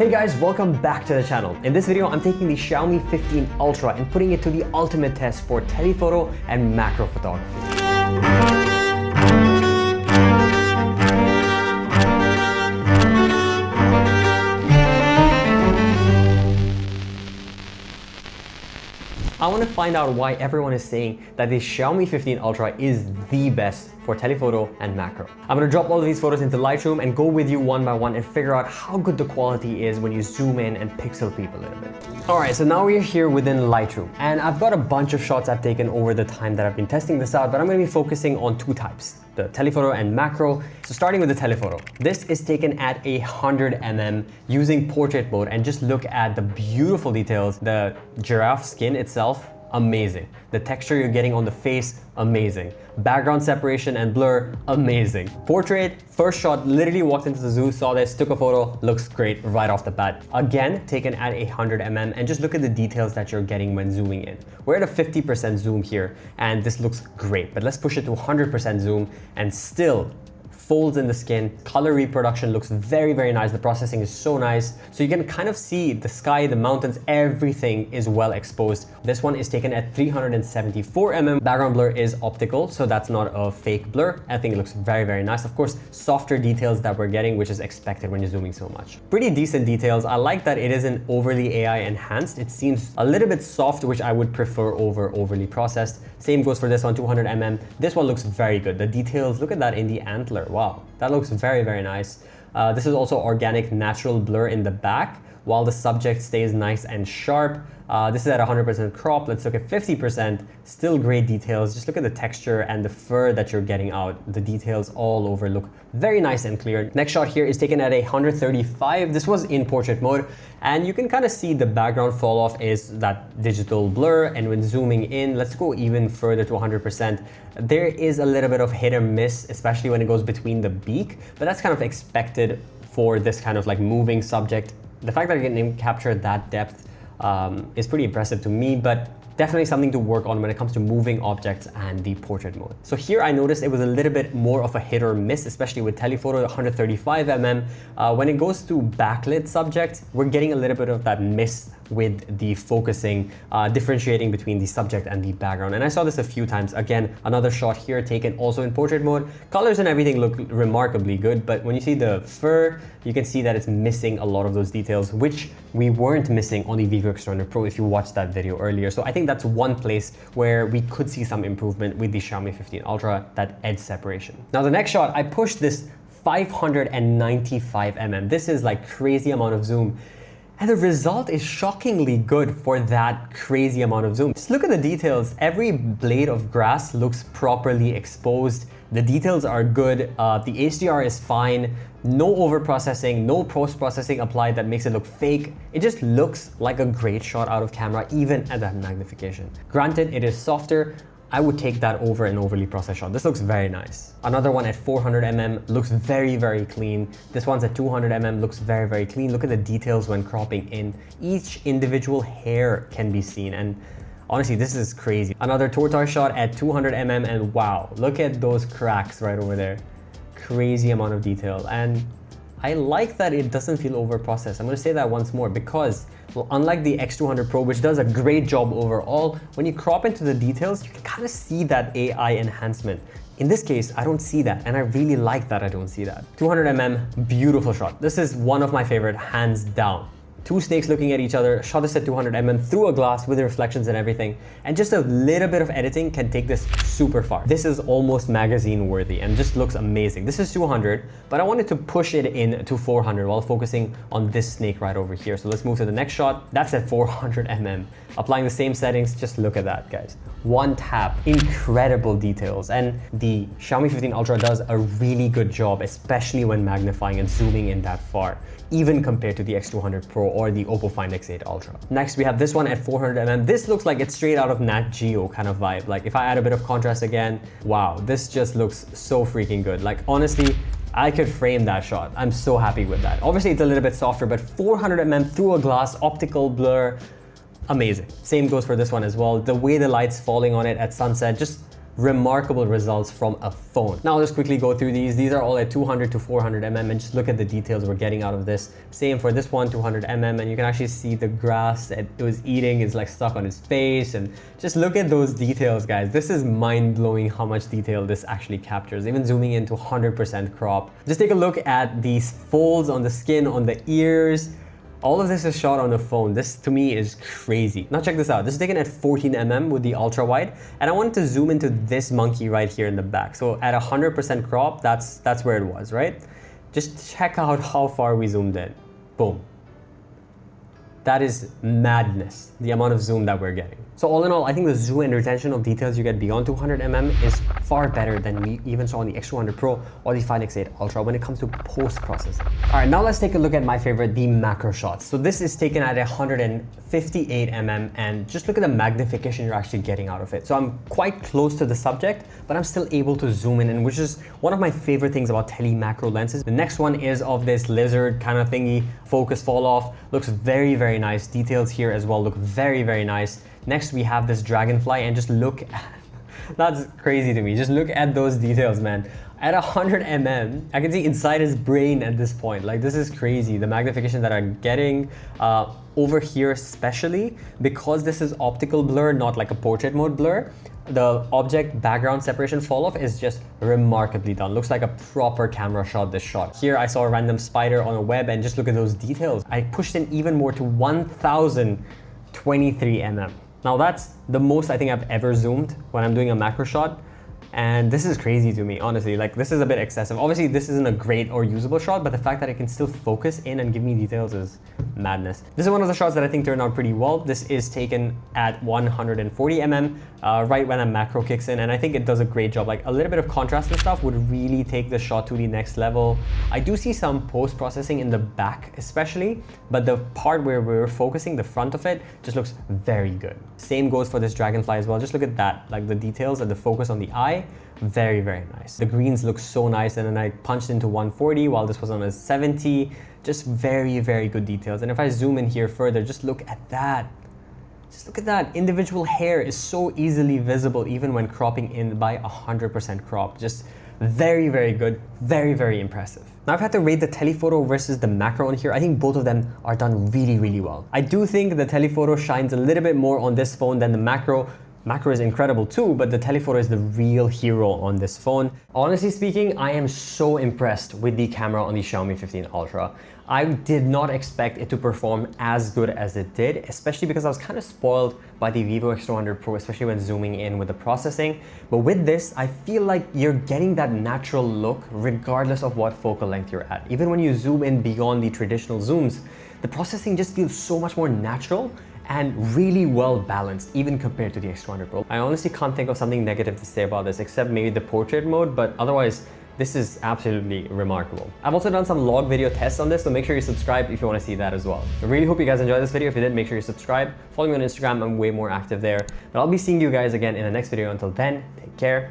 Hey guys, welcome back to the channel. In this video, I'm taking the Xiaomi 15 Ultra and putting it to the ultimate test for telephoto and macro photography. I want to find out why everyone is saying that the Xiaomi 15 Ultra is the best for telephoto and macro. I'm going to drop all of these photos into Lightroom and go with you one by one and figure out how good the quality is when you zoom in and pixel peep a little bit. Alright, so now we're here within Lightroom and I've got a bunch of shots I've taken over the time that I've been testing this out, but I'm going to be focusing on two types, the telephoto and macro. So starting with the telephoto, this is taken at 100mm using portrait mode, and just look at the beautiful details. The giraffe skin itself, amazing. The texture you're getting on the face, amazing. Background separation and blur, amazing. Portrait, first shot, literally walked into the zoo, saw this, took a photo, looks great right off the bat. Again, taken at 100mm, and just look at the details that you're getting when zooming in. We're at a 50% zoom here, and this looks great, but let's push it to 100% zoom, and still, folds in the skin, color reproduction looks very, very nice. The processing is so nice. So you can kind of see the sky, the mountains, everything is well exposed. This one is taken at 374mm. Background blur is optical, so that's not a fake blur. I think it looks very, very nice. Of course, softer details that we're getting, which is expected when you're zooming so much. Pretty decent details. I like that it isn't overly AI enhanced. It seems a little bit soft, which I would prefer over overly processed. Same goes for this one, 200mm. This one looks very good. The details, look at that in the antler. Wow, that looks very, very nice. This is also organic natural blur in the back, while the subject stays nice and sharp. This is at 100% crop. Let's look at 50%. Still great details. Just look at the texture and the fur that you're getting out. The details all over look very nice and clear. Next shot here is taken at 135. This was in portrait mode, and you can kind of see the background fall off is that digital blur. And when zooming in, let's go even further to 100%. There is a little bit of hit or miss, especially when it goes between the beak, but that's kind of expected for this kind of like moving subject. The fact that you can capture that depth is pretty impressive to me, but definitely something to work on when it comes to moving objects and the portrait mode. So here I noticed it was a little bit more of a hit or miss, especially with telephoto 135mm. When it goes to backlit subjects, we're getting a little bit of that miss with the focusing, differentiating between the subject and the background. And I saw this a few times. Again, another shot here taken also in portrait mode. Colors and everything look remarkably good, but when you see the fur, you can see that it's missing a lot of those details, which we weren't missing on the Vivo X200 Pro if you watched that video earlier. So I think that's one place where we could see some improvement with the Xiaomi 15 Ultra, that edge separation. Now the next shot, I pushed this 595mm. This is like crazy amount of zoom. And the result is shockingly good for that crazy amount of zoom. Just look at the details. Every blade of grass looks properly exposed. The details are good. The HDR is fine. No overprocessing, no post-processing applied that makes it look fake. It just looks like a great shot out of camera, even at that magnification. Granted, it is softer. I would take that over an overly processed shot. This looks very nice. Another one at 400mm looks very, very clean. This one's at 200mm looks very, very clean. Look at the details when cropping in. Each individual hair can be seen, and honestly, this is crazy. Another tortoise shot at 200mm, and wow, look at those cracks right over there. Crazy amount of detail. And I like that it doesn't feel over-processed. I'm going to say that once more because, well, unlike the X200 Pro, which does a great job overall, when you crop into the details, you can kind of see that AI enhancement. In this case, I don't see that, and I really like that I don't see that. 200mm, beautiful shot. This is one of my favorite, hands down. Two snakes looking at each other, shot this at 200mm through a glass with the reflections and everything. And just a little bit of editing can take this super far. This is almost magazine worthy and just looks amazing. This is 200, but I wanted to push it in to 400 while focusing on this snake right over here. So let's move to the next shot. That's at 400mm. Applying the same settings, just look at that, guys. One tap, incredible details. And the Xiaomi 15 Ultra does a really good job, especially when magnifying and zooming in that far, even compared to the X200 Pro or the Oppo Find X8 Ultra. Next, we have this one at 400mm. This looks like it's straight out of Nat Geo kind of vibe. Like if I add a bit of contrast again, wow, this just looks so freaking good. Like honestly, I could frame that shot. I'm so happy with that. Obviously, it's a little bit softer, but 400mm through a glass, optical blur, amazing. Same goes for this one as well. The way the light's falling on it at sunset, just remarkable results from a phone. Now let's quickly go through these. These are all at 200 to 400 mm, and just look at the details we're getting out of this. Same for this one, 200 mm, and you can actually see the grass that it was eating is like stuck on its face, and just look at those details, guys. This is mind-blowing how much detail this actually captures, even zooming into 100% crop. Just take a look at these folds on the skin, on the ears. All of this is shot on the phone. This to me is crazy. Now check this out. This is taken at 14 mm with the ultra wide, and I wanted to zoom into this monkey right here in the back. So at 100% crop, that's where it was, right? Just check out how far we zoomed in. Boom. That is madness, the amount of zoom that we're getting. So all in all, I think the zoom and retention of details you get beyond 200 mm is far better than we even saw on the X200 Pro or the 5X8 Ultra when it comes to post-processing. All right, now let's take a look at my favorite, the macro shots. So this is taken at 158 mm, and just look at the magnification you're actually getting out of it. So I'm quite close to the subject, but I'm still able to zoom in, and which is one of my favorite things about tele macro lenses. The next one is of this lizard kind of thingy, focus fall off. Looks very, very nice. Details here as well look very, very nice. Next, we have this dragonfly, and just look at, that's crazy to me. Just look at those details, man. At 100 mm, I can see inside his brain at this point. Like, this is crazy. The magnification that I'm getting over here, especially because this is optical blur, not like a portrait mode blur. The object background separation fall off is just remarkably done. Looks like a proper camera shot, this shot. Here I saw a random spider on a web, and just look at those details. I pushed in even more to 1023 mm. Now that's the most I think I've ever zoomed when I'm doing a macro shot. And this is crazy to me, honestly. Like, this is a bit excessive. Obviously, this isn't a great or usable shot, but the fact that it can still focus in and give me details is madness. This is one of the shots that I think turned out pretty well. This is taken at 140 mm, right when a macro kicks in, and I think it does a great job. Like, a little bit of contrast and stuff would really take the shot to the next level. I do see some post-processing in the back especially, but the part where we're focusing, the front of it, just looks very good. Same goes for this dragonfly as well. Just look at that, like the details and the focus on the eye. Very, very nice. The greens look so nice, and then I punched into 140 while this was on a 70. Just very, very good details. And if I zoom in here further, just look at that. Just look at that. Individual hair is so easily visible even when cropping in by 100% crop. Just very, very good. Very, very impressive. Now, I've had to rate the telephoto versus the macro on here. I think both of them are done really, really well. I do think the telephoto shines a little bit more on this phone than the macro. Macro is incredible too, but the telephoto is the real hero on this phone. Honestly speaking, I am so impressed with the camera on the Xiaomi 15 Ultra. I did not expect it to perform as good as it did, especially because I was kind of spoiled by the Vivo X200 Pro, especially when zooming in with the processing. But with this, I feel like you're getting that natural look regardless of what focal length you're at. Even when you zoom in beyond the traditional zooms, the processing just feels so much more natural and really well balanced, even compared to the X200 Pro. I honestly can't think of something negative to say about this, except maybe the portrait mode, but otherwise, this is absolutely remarkable. I've also done some log video tests on this, so make sure you subscribe if you want to see that as well. I really hope you guys enjoyed this video. If you did, make sure you subscribe. Follow me on Instagram, I'm way more active there. But I'll be seeing you guys again in the next video. Until then, take care.